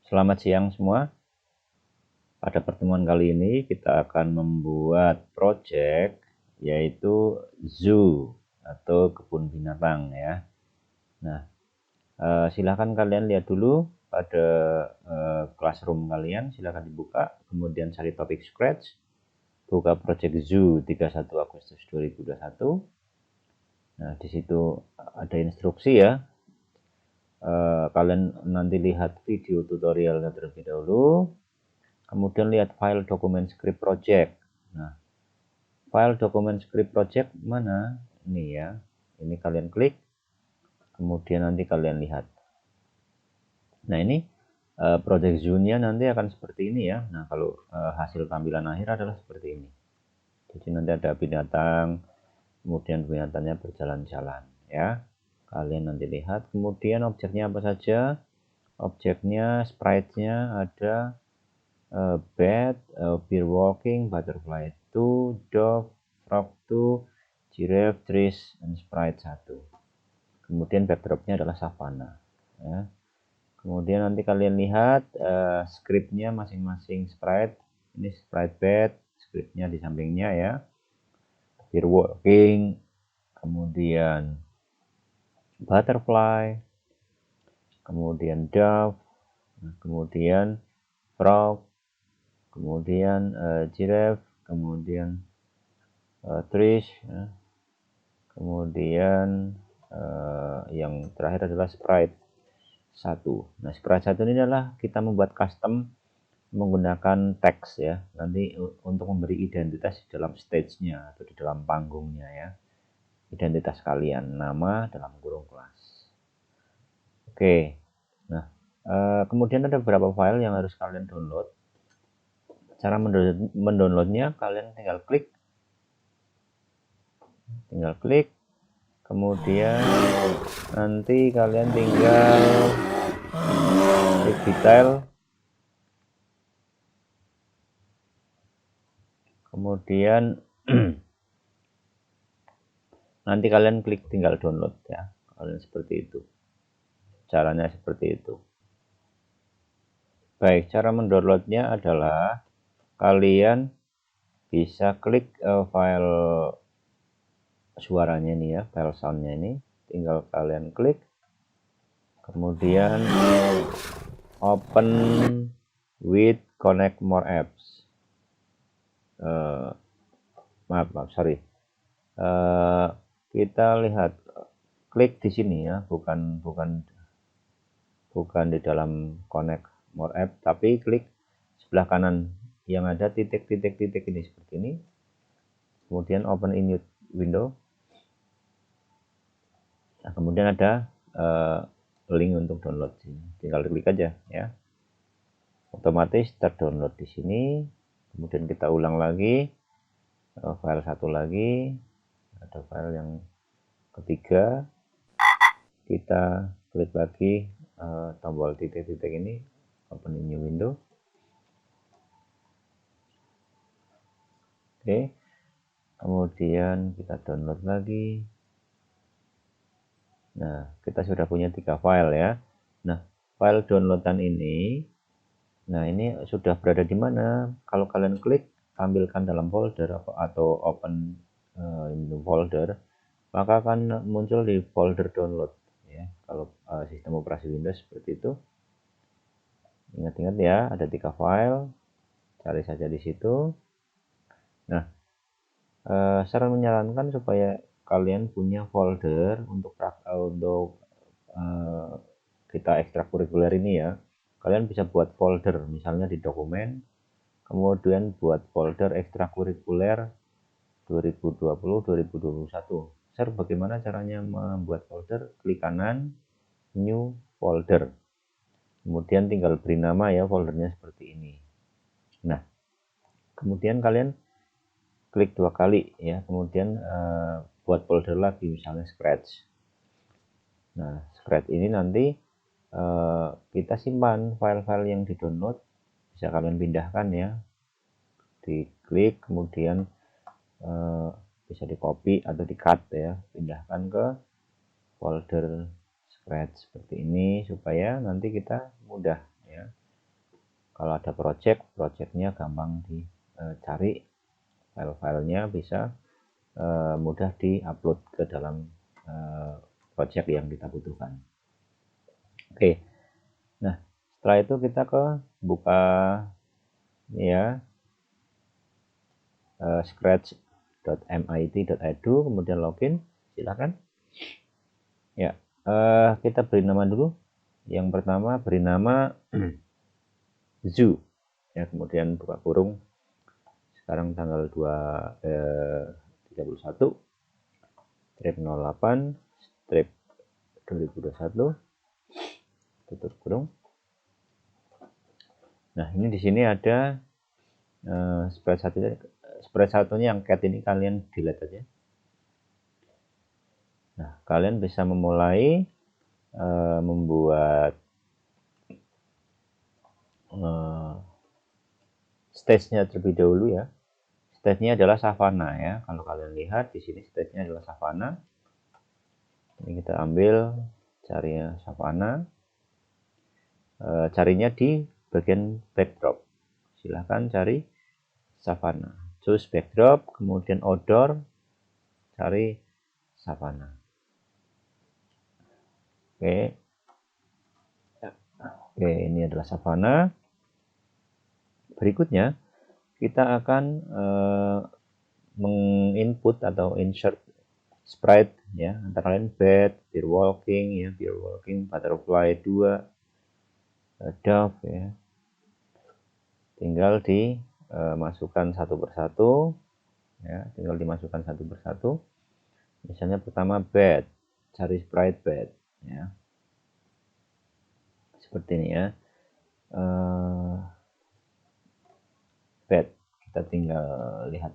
Selamat siang semua. Pada pertemuan kali ini kita akan membuat project yaitu zoo atau kebun binatang ya. Nah, silahkan kalian lihat dulu pada classroom kalian, silahkan dibuka, kemudian cari topik Scratch, buka project zoo 31 Agustus 2021. Nah, di situ ada instruksi ya. Kalian nanti lihat video tutorialnya terlebih dahulu. Kemudian lihat file dokumen script project. Nah, file dokumen script project mana? Ini ya. Ini kalian klik. Kemudian nanti kalian lihat. Nah, ini project zoo-nya nanti akan seperti ini ya. Nah, kalau hasil tampilan akhir adalah seperti ini. Jadi nanti ada binatang, kemudian binatangnya berjalan-jalan ya. Kalian nanti lihat. Kemudian objeknya apa saja? Objeknya, sprite-nya ada bat, bear walking, butterfly 2, dog, frog 2, giraffe, trees, dan sprite 1. Kemudian backdropnya adalah savana ya. Kemudian nanti kalian lihat scriptnya masing-masing sprite. Ini sprite bat, scriptnya di sampingnya ya. Bear walking, kemudian butterfly, kemudian dove, kemudian frog, kemudian giraffe, kemudian trees ya. Kemudian yang terakhir adalah sprite 1. Nah, sprite 1 ini adalah kita membuat custom menggunakan teks ya, nanti untuk memberi identitas di dalam stage-nya atau di dalam panggungnya ya, identitas kalian, nama dalam kurung kelas. Oke, nah kemudian ada beberapa file yang harus kalian download. Cara mendownloadnya kalian tinggal klik, kemudian nanti kalian tinggal klik detail, kemudian nanti kalian klik tinggal download ya. Kalian seperti itu, caranya seperti itu. Baik, cara mendownloadnya adalah kalian bisa klik file suaranya ini ya, file soundnya ini, tinggal kalian klik, kemudian open with connect more apps. Sorry, kita lihat, klik di sini ya, bukan di dalam connect more app, tapi klik sebelah kanan yang ada titik-titik ini seperti ini, kemudian open in new window. Nah, kemudian ada link untuk download sini, tinggal klik aja ya, otomatis terdownload di sini. Kemudian kita ulang lagi, file satu lagi, ada file yang ketiga, kita klik lagi tombol titik-titik ini, open in new window. Oke, kemudian kita download lagi. Nah, kita sudah punya 3 file ya. Nah, file downloadan ini, nah ini sudah berada di mana? Kalau kalian klik tampilkan dalam folder atau open new folder, maka akan muncul di folder download ya. Kalau sistem operasi Windows seperti itu. Ingat-ingat ya, ada 3 file, cari saja di situ. Nah, saya menyarankan supaya kalian punya folder untuk kita ekstrakurikuler ini ya. Kalian bisa buat folder misalnya di dokumen, kemudian buat folder ekstrakurikuler 2020-2021. Share bagaimana caranya membuat folder, klik kanan, new folder, kemudian tinggal beri nama ya foldernya seperti ini. Nah, kemudian kalian klik 2 kali ya, kemudian buat folder lagi misalnya scratch. Nah, scratch ini nanti kita simpan file-file yang di download, bisa kalian pindahkan ya, diklik kemudian bisa di copy atau di cut ya, pindahkan ke folder scratch seperti ini supaya nanti kita mudah ya Kalau ada projectnya gampang dicari, file-filenya bisa mudah diupload ke dalam project yang kita butuhkan. Oke, nah setelah itu kita buka ya scratch.mit.edu, kemudian login, silakan. Ya, kita beri nama dulu. Yang pertama beri nama zoo. Ya, kemudian buka kurung. Sekarang tanggal 31 strip 08 strip 2021, tutup kurung. Nah, ini di sini ada spread satunya yang cat ini kalian delete aja. Nah, kalian bisa memulai membuat stage-nya terlebih dahulu ya. Stage-nya adalah savana ya. Kalau kalian lihat di sini stage-nya adalah savana. Ini kita ambil cari savana. Carinya di bagian backdrop. Silahkan cari savana. Choose backdrop, kemudian outdoor, cari savana. Oke. Oke, ini adalah savana. Berikutnya kita akan menginput atau insert sprite ya, antara lain bed, beer walking ya, beer walking, butterfly 2, dove ya. Tinggal dimasukkan satu persatu ya, tinggal dimasukkan satu persatu. Misalnya pertama bed, cari sprite bed ya. Seperti ini ya. Bed, kita tinggal lihat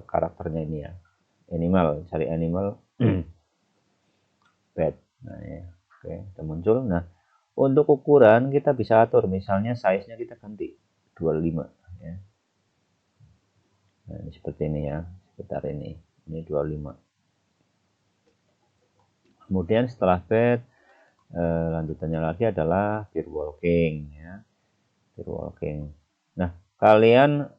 karakternya ini ya. Animal, cari animal bed. Nah ya, oke, kita muncul. Nah, untuk ukuran kita bisa atur, misalnya size-nya kita ganti 25 ya. Nah, ini seperti ini ya, sekitar ini 25. Kemudian setelah bed, lanjutannya lagi adalah beer walking ya, beer walking. Nah, kalian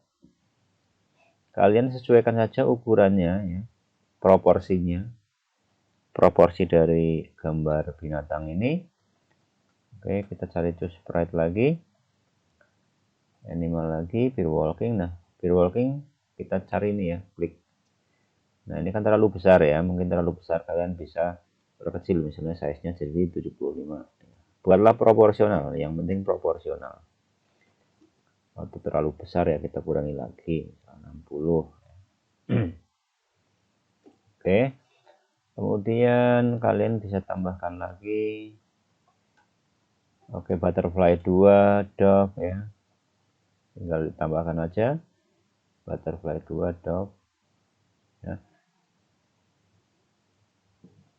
sesuaikan saja ukurannya ya, proporsinya, proporsi dari gambar binatang ini. Oke, kita cari choose sprite lagi, animal lagi, beer walking. Nah, beer walking kita cari ini ya, klik. Nah, ini kan terlalu besar ya, mungkin terlalu besar, kalian bisa perkecil, misalnya size-nya jadi 75. Buatlah proporsional, yang penting proporsional. Kalau terlalu besar ya kita kurangi lagi, 60. Oke, kemudian kalian bisa tambahkan lagi. Oke, butterfly 2, dove ya, tinggal ditambahkan aja butterfly 2, dove ya.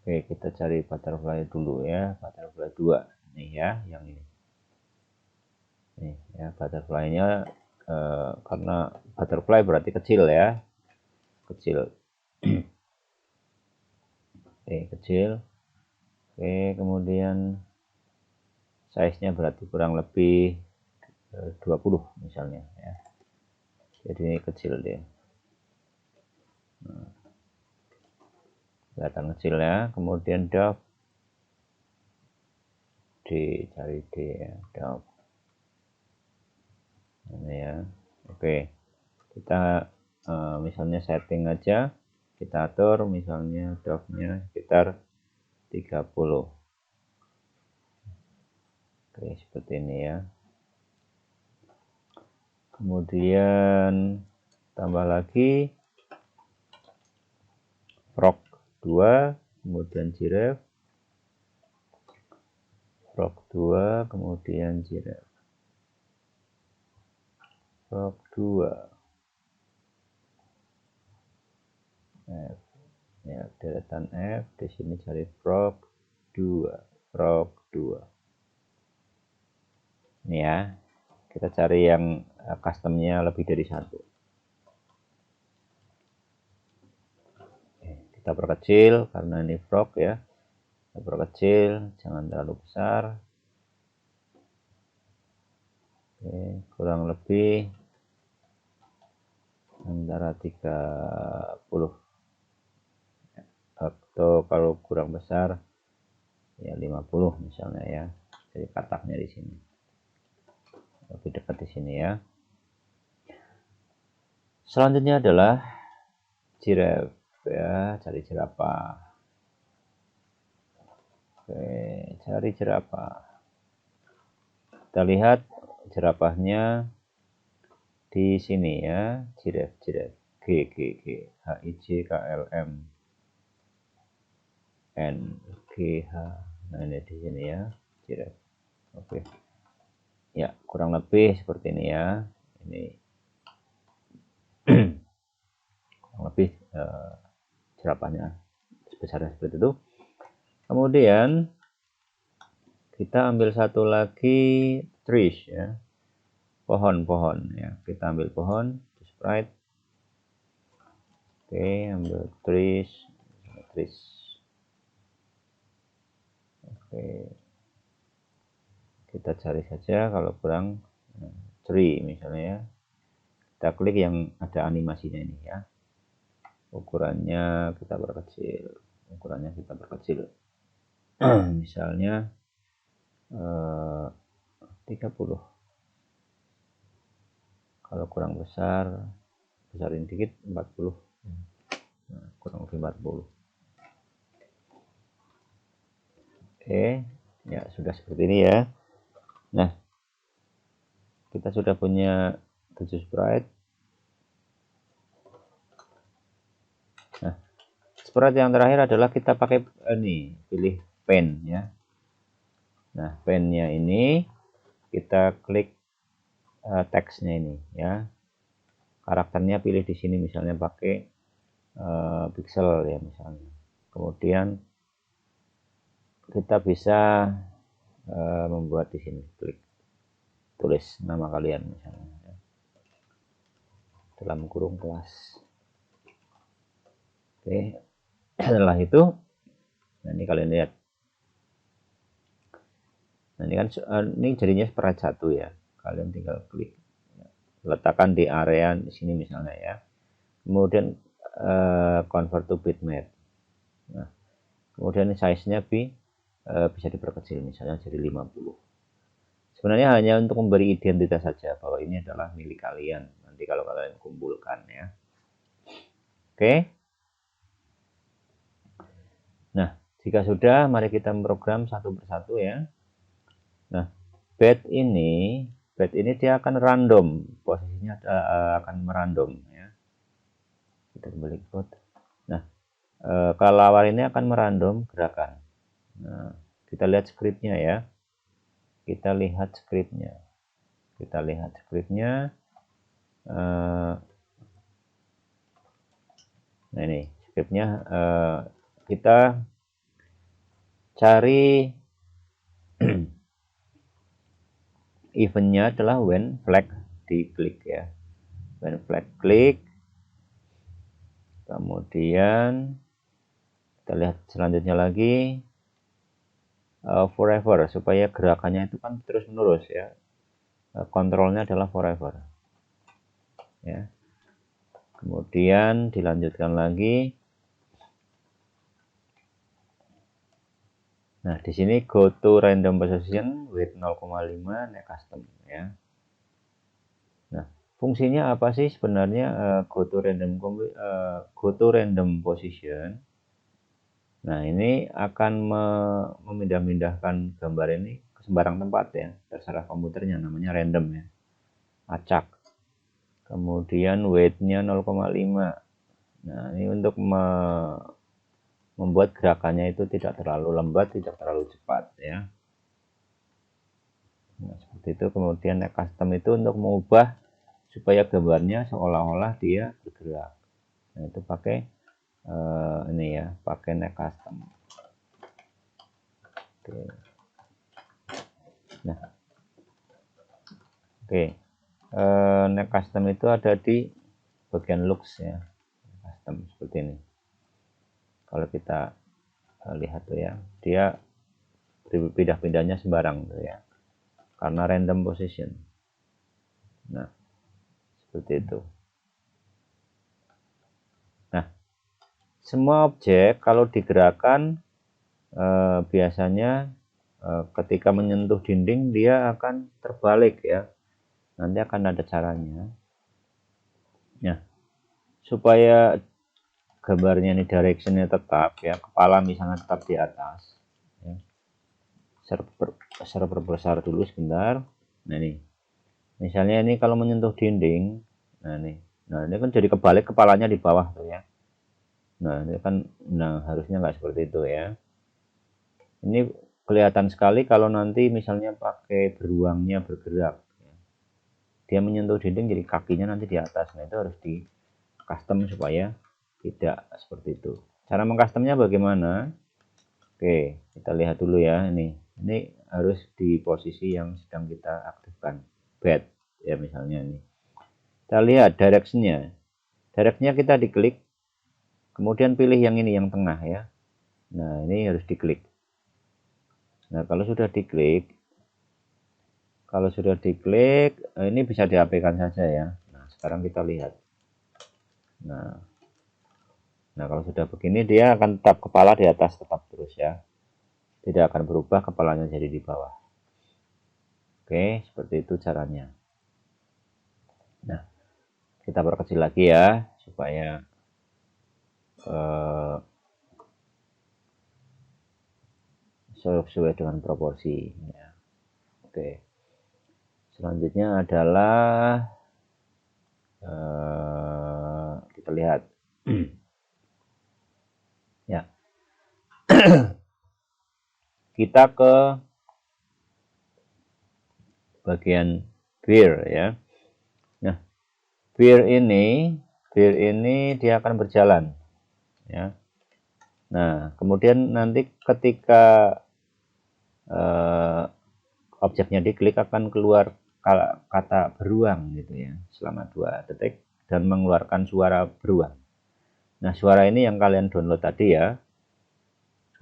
Oke, kita cari butterfly dulu ya, butterfly 2 nih ya, yang ini nih ya, butterfly-nya karena butterfly berarti kecil ya, kecil. Oke, kecil. Oke, kemudian size-nya berarti kurang lebih 20 misalnya ya, jadi ini kecil deh. Nah, kelihatan kecil ya. Kemudian dove, dicari D ya, dove ini ya. Oke, kita misalnya setting aja, kita atur misalnya dove-nya sekitar 30. Oke, seperti ini ya. Kemudian tambah lagi frog 2, kemudian giraffe, frog 2, kemudian giraffe, frog 2, F ya, deretan F, di sini cari frog 2, frog 2. Ini ya, kita cari yang customnya lebih dari satu. Kita perkecil karena ini frog ya, kita perkecil, jangan terlalu besar. Oke, kurang lebih antara 30 atau kalau kurang besar ya 50 misalnya ya. Jadi kataknya di sini. Lebih dekat di sini ya. Selanjutnya adalah giraffe ya, cari jerapah. Oke, cari jerapah. Kita lihat jerapahnya di sini ya, giraffe G H I J K L M N G H. Nah, ini di sini ya, giraffe. Oke. Ya, kurang lebih seperti ini ya. Ini kurang lebih jerapahnya sebesarnya seperti itu. Kemudian kita ambil satu lagi trees ya, pohon ya. Kita ambil pohon, sprite. Oke, ambil trees. Oke, kita cari saja kalau kurang tree misalnya ya. Kita klik yang ada animasinya ini ya. Ukurannya kita perkecil. Misalnya 30. Kalau kurang besarin dikit 40. Nah, kurang lebih 40. Oke, ya sudah seperti ini ya. Nah, kita sudah punya 7 sprite. Nah, sprite yang terakhir adalah kita pakai ini, pilih pen ya. Nah, pennya ini kita klik teksnya ini ya. Karakternya pilih di sini misalnya pakai pixel ya misalnya. Kemudian kita bisa membuat di sini, klik tulis nama kalian misalnya ya. Dalam kurung kelas. Oke, setelah itu nah ini kalian lihat. Nah, ini kan ini jadinya sprite 1 ya. Kalian tinggal klik, letakkan di area di sini misalnya ya. Kemudian convert to bitmap. Nah, kemudian size-nya bisa diperkecil misalnya jadi 50. Sebenarnya hanya untuk memberi identitas saja bahwa ini adalah milik kalian. Nanti kalau kalian kumpulkan ya. Oke. Nah, jika sudah, mari kita memprogram satu persatu ya. Nah, bed ini dia akan random, posisinya akan merandom ya. Kita kembali ke code. Nah, kelelawar ini akan merandom gerakan. Nah, kita lihat skripnya ya. Kita lihat skripnya. Nah ini skripnya kita cari eventnya adalah when flag diklik ya. When flag klik, kemudian kita lihat selanjutnya lagi forever, supaya gerakannya itu kan terus menerus ya. Kontrolnya adalah forever ya. Kemudian dilanjutkan lagi. Nah, di sini go to random position with 0,5 next custom ya. Nah, fungsinya apa sih sebenarnya go to random position? Nah, ini akan memindah-mindahkan gambar ini ke sembarang tempat ya, terserah komputernya, namanya random ya. Acak. Kemudian weight-nya 0,5. Nah, ini untuk membuat gerakannya itu tidak terlalu lambat, tidak terlalu cepat ya. Nah, seperti itu. Kemudian next custom itu untuk mengubah supaya gambarnya seolah-olah dia bergerak. Nah, itu pakai ini ya, pakai next custom. Oke. Nah, oke. Next custom itu ada di bagian looks ya, custom seperti ini. Kalau kita lihat tuh ya, dia pindah-pindahnya sembarang tuh ya, karena random position. Nah, seperti itu. Nah, semua objek kalau digerakkan biasanya ketika menyentuh dinding dia akan terbalik ya. Nanti akan ada caranya. Nah, supaya gambarnya ini directionnya tetap ya, kepala misalnya tetap di atas ya. Server besar dulu sebentar. Nah ini misalnya ini kalau menyentuh dinding, nah ini kan jadi kebalik, kepalanya di bawah tuh ya. Nah ini kan, nah harusnya nggak seperti itu ya. Ini kelihatan sekali kalau nanti misalnya pakai beruangnya bergerak, dia menyentuh dinding jadi kakinya nanti di atas. Nah itu harus di custom supaya tidak seperti itu. Cara mengcustomnya bagaimana? Oke, kita lihat dulu ya. Ini harus di posisi yang sedang kita aktifkan, bed ya misalnya ini. Kita lihat directionnya. Directionnya kita diklik, kemudian pilih yang ini, yang tengah ya. Nah ini harus diklik. Nah kalau sudah diklik, ini bisa diapkan saja ya. Nah sekarang kita lihat. Nah kalau sudah begini dia akan tetap kepala di atas tetap terus ya. Tidak akan berubah, kepalanya jadi di bawah. Oke, seperti itu caranya. Nah, kita perkecil lagi ya supaya sesuai dengan proporsi ya. Oke, selanjutnya adalah kita lihat ya, kita ke bagian beer ya. Nah beer ini dia akan berjalan ya. Nah kemudian nanti ketika objeknya diklik akan keluar kata beruang gitu ya selama 2 detik dan mengeluarkan suara beruang. Nah suara ini yang kalian download tadi ya,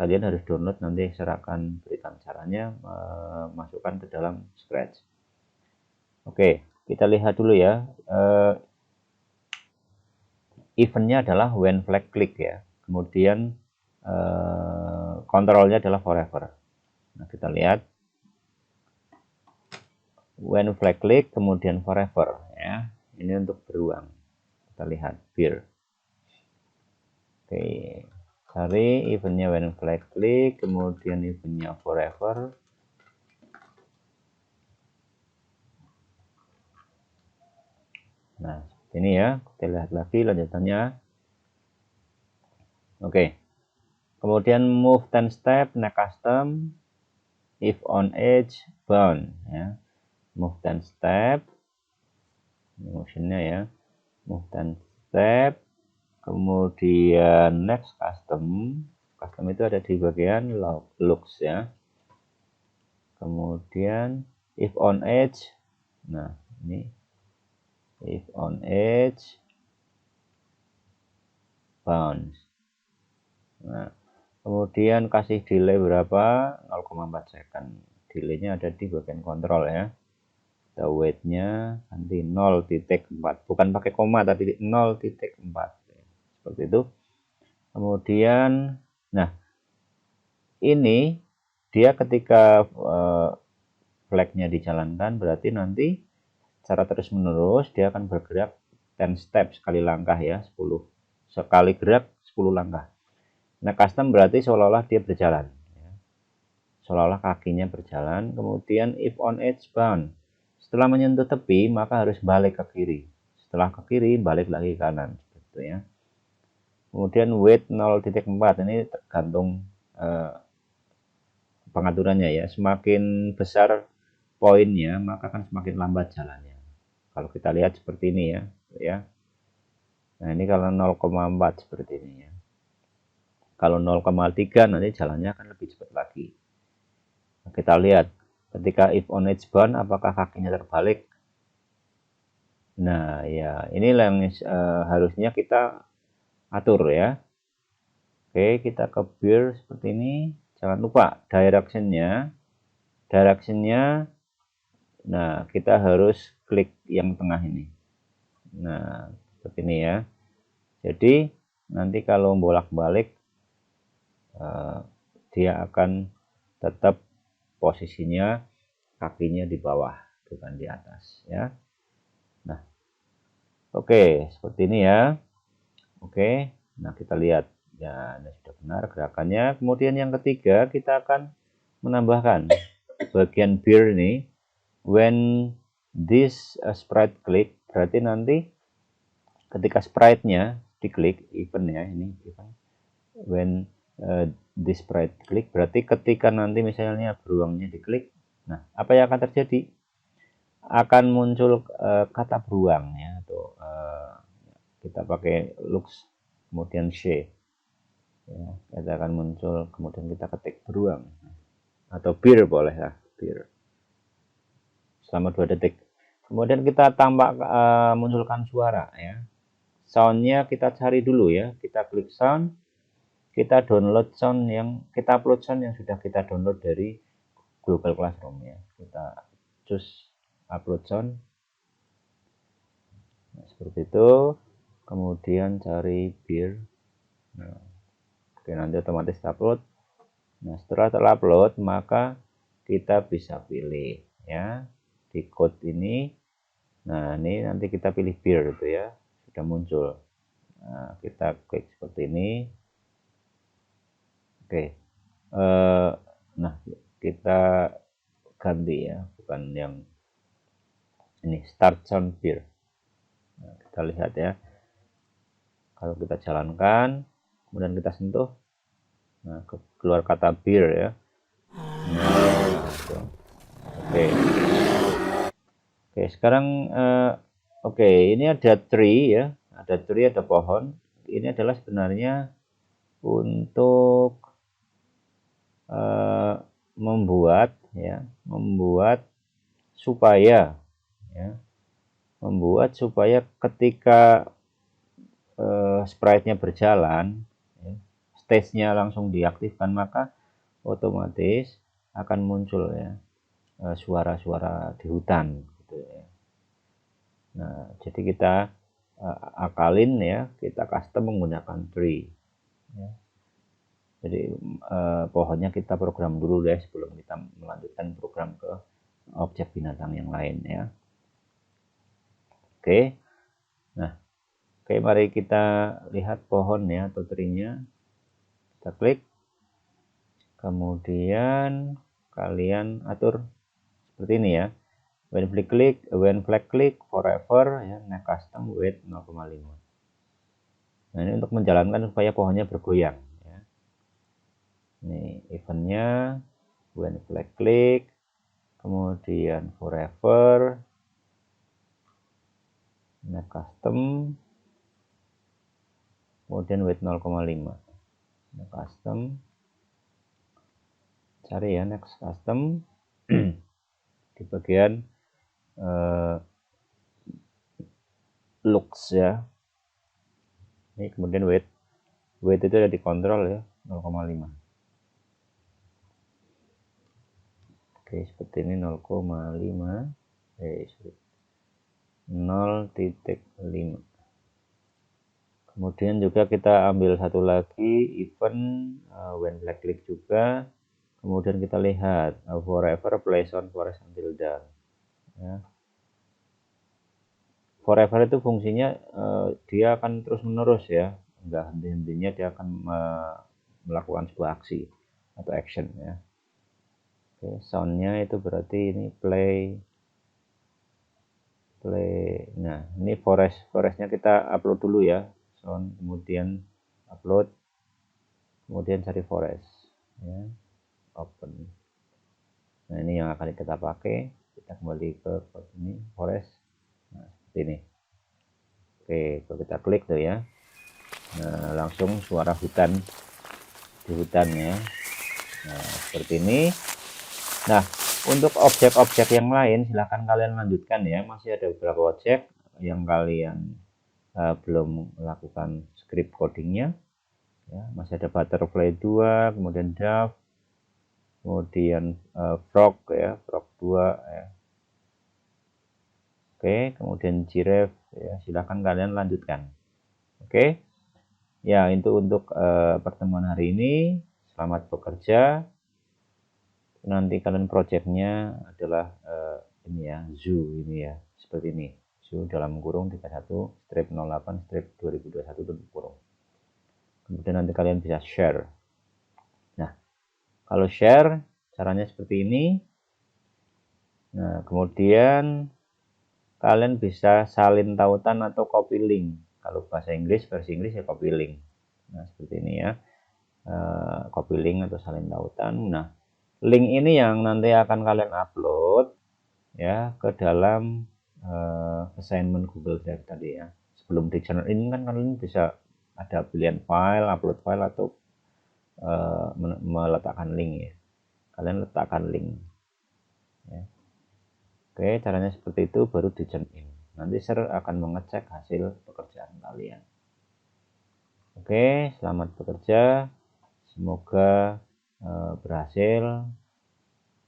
kalian harus download, nanti saya akan berikan caranya masukkan ke dalam Scratch. Oke, kita lihat dulu ya. Eventnya adalah when flag click ya, kemudian kontrolnya adalah forever. Nah kita lihat when flag click kemudian forever ya, ini untuk beruang. Kita lihat beer. Oke, cari eventnya when flag click kemudian eventnya forever. Nah ini ya, kita lihat lagi lanjutannya. Oke, kemudian move 10 step, next custom, if on edge, bound ya. Move 10 step, motionnya ya, move 10 step, kemudian next custom. Custom itu ada di bagian looks ya. Kemudian if on edge, nah ini if on edge, bounce. Nah kemudian kasih delay berapa, 0,4 second. Delaynya ada di bagian kontrol ya. Kita weight-nya nanti 0,4, bukan pakai koma tapi 0,4 seperti itu. Kemudian nah ini dia ketika flagnya dijalankan berarti nanti secara terus menerus dia akan bergerak 10 step, sekali langkah ya, 10 sekali gerak 10 langkah. Nah custom berarti seolah-olah dia berjalan ya. Seolah-olah kakinya berjalan. Kemudian if on edge bound, setelah menyentuh tepi maka harus balik ke kiri, setelah ke kiri balik lagi ke kanan gitu ya. Kemudian weight 0,4, ini tergantung pengaturannya ya, semakin besar poinnya maka akan semakin lambat jalannya. Kalau kita lihat seperti ini ya. Nah ini kalau 0,4 seperti ini ya. Kalau 0,3 nanti jalannya akan lebih cepat lagi. Nah, kita lihat ketika if on edge bound apakah kakinya terbalik. Nah ya inilah yang harusnya kita atur ya. Oke, kita ke beer seperti ini. Jangan lupa directionnya Nah, kita harus klik yang tengah ini. Nah, seperti ini ya. Jadi nanti kalau bolak-balik dia akan tetap posisinya kakinya di bawah, bukan di atas ya. Nah, oke, seperti ini ya. Oke, nah kita lihat ya, ini sudah benar gerakannya. Kemudian yang ketiga kita akan menambahkan bagian beer ini. When this sprite click, berarti nanti ketika sprite-nya diklik, event ya, ini event. When this sprite click, berarti ketika nanti misalnya beruangnya diklik, nah apa yang akan terjadi? Akan muncul kata beruang ya, atau kita pakai looks kemudian she ya, kita akan muncul, kemudian kita ketik beruang atau beer boleh lah, beer selama 2 detik. Kemudian kita tambah munculkan suara ya. Soundnya kita cari dulu ya, kita klik sound, kita download sound yang kita upload sound yang sudah kita download dari Google Classroom ya. Kita choose upload sound. Nah, seperti itu. Kemudian cari beer. Nah, oke, nanti otomatis upload. Nah, setelah terupload maka kita bisa pilih ya di code ini. Nah, ini nanti kita pilih beer itu ya, sudah muncul. Nah, kita klik seperti ini. Oke. Nah, kita ganti ya, bukan yang ini start sound beer. Nah, kita lihat ya. Kalau kita jalankan, kemudian kita sentuh, nah keluar kata beer ya. Nah, itu. Oke. Oke, sekarang oke, ini ada tree ya, ada tree, ada pohon. Ini adalah sebenarnya untuk membuat ya, supaya ya, membuat supaya ketika sprite-nya berjalan, ya, stage-nya langsung diaktifkan, maka otomatis akan muncul ya suara-suara di hutan gitu ya. Nah, jadi kita akalin ya, kita custom menggunakan tree ya. Jadi pohonnya kita program dulu deh sebelum kita melanjutkan program ke objek binatang yang lain ya. Oke. Nah, oke, mari kita lihat pohon ya atau tree-nya. Kita klik. Kemudian kalian atur seperti ini ya. When flag click forever ya, next custom weight 0,5. Nah, ini untuk menjalankan supaya pohonnya bergoyang ya. Ini eventnya when flag click, kemudian forever, next custom, kemudian weight 0,5. Next custom, cari ya next custom di bagian looks ya. Ini kemudian weight itu ada dikontrol ya 0,5. Oke, seperti ini 0,5. 0,5. Kemudian juga kita ambil satu lagi event when flag click juga. Kemudian kita lihat forever place on forest until dawn ya. Forever itu fungsinya dia akan terus menerus ya, enggak henti-hentinya, dia akan melakukan sebuah aksi atau action ya. Oke, soundnya itu berarti ini play. Nah, ini forestnya kita upload dulu ya, sound, kemudian upload, kemudian cari forest ya, open. Nah, ini yang akan kita pakai. Kita kembali ke ini forest. Nah, seperti ini. Oke, kalau kita klik tuh ya, nah langsung suara hutan di hutan ya. Nah, seperti ini. Nah, untuk objek-objek yang lain silahkan kalian lanjutkan ya, masih ada beberapa objek yang kalian belum melakukan script codingnya ya. Masih ada butterfly 2, kemudian dove, kemudian frog ya, frog 2 ya. Oke, kemudian Jiref, ya, silahkan kalian lanjutkan. Oke, ya itu untuk pertemuan hari ini. Selamat bekerja. Nanti kalian projectnya adalah ini ya, zoo ini ya, seperti ini. Zoo dalam kurung 31 strip 08 strip 2021 tutup kurung. Kemudian nanti kalian bisa share. Nah, kalau share caranya seperti ini. Nah, kemudian kalian bisa salin tautan atau copy link. Kalau bahasa Inggris, versi Inggris ya copy link. Nah, seperti ini ya. Copy link atau salin tautan. Nah, link ini yang nanti akan kalian upload ya ke dalam assignment Google Drive tadi ya. Sebelum di channel ini kan kalian bisa ada pilihan file, upload file atau meletakkan link ya. Kalian letakkan link ya. Oke, caranya seperti itu baru di turn in. Nanti share akan mengecek hasil pekerjaan kalian. Oke, selamat bekerja. Semoga berhasil.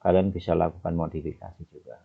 Kalian bisa lakukan modifikasi juga.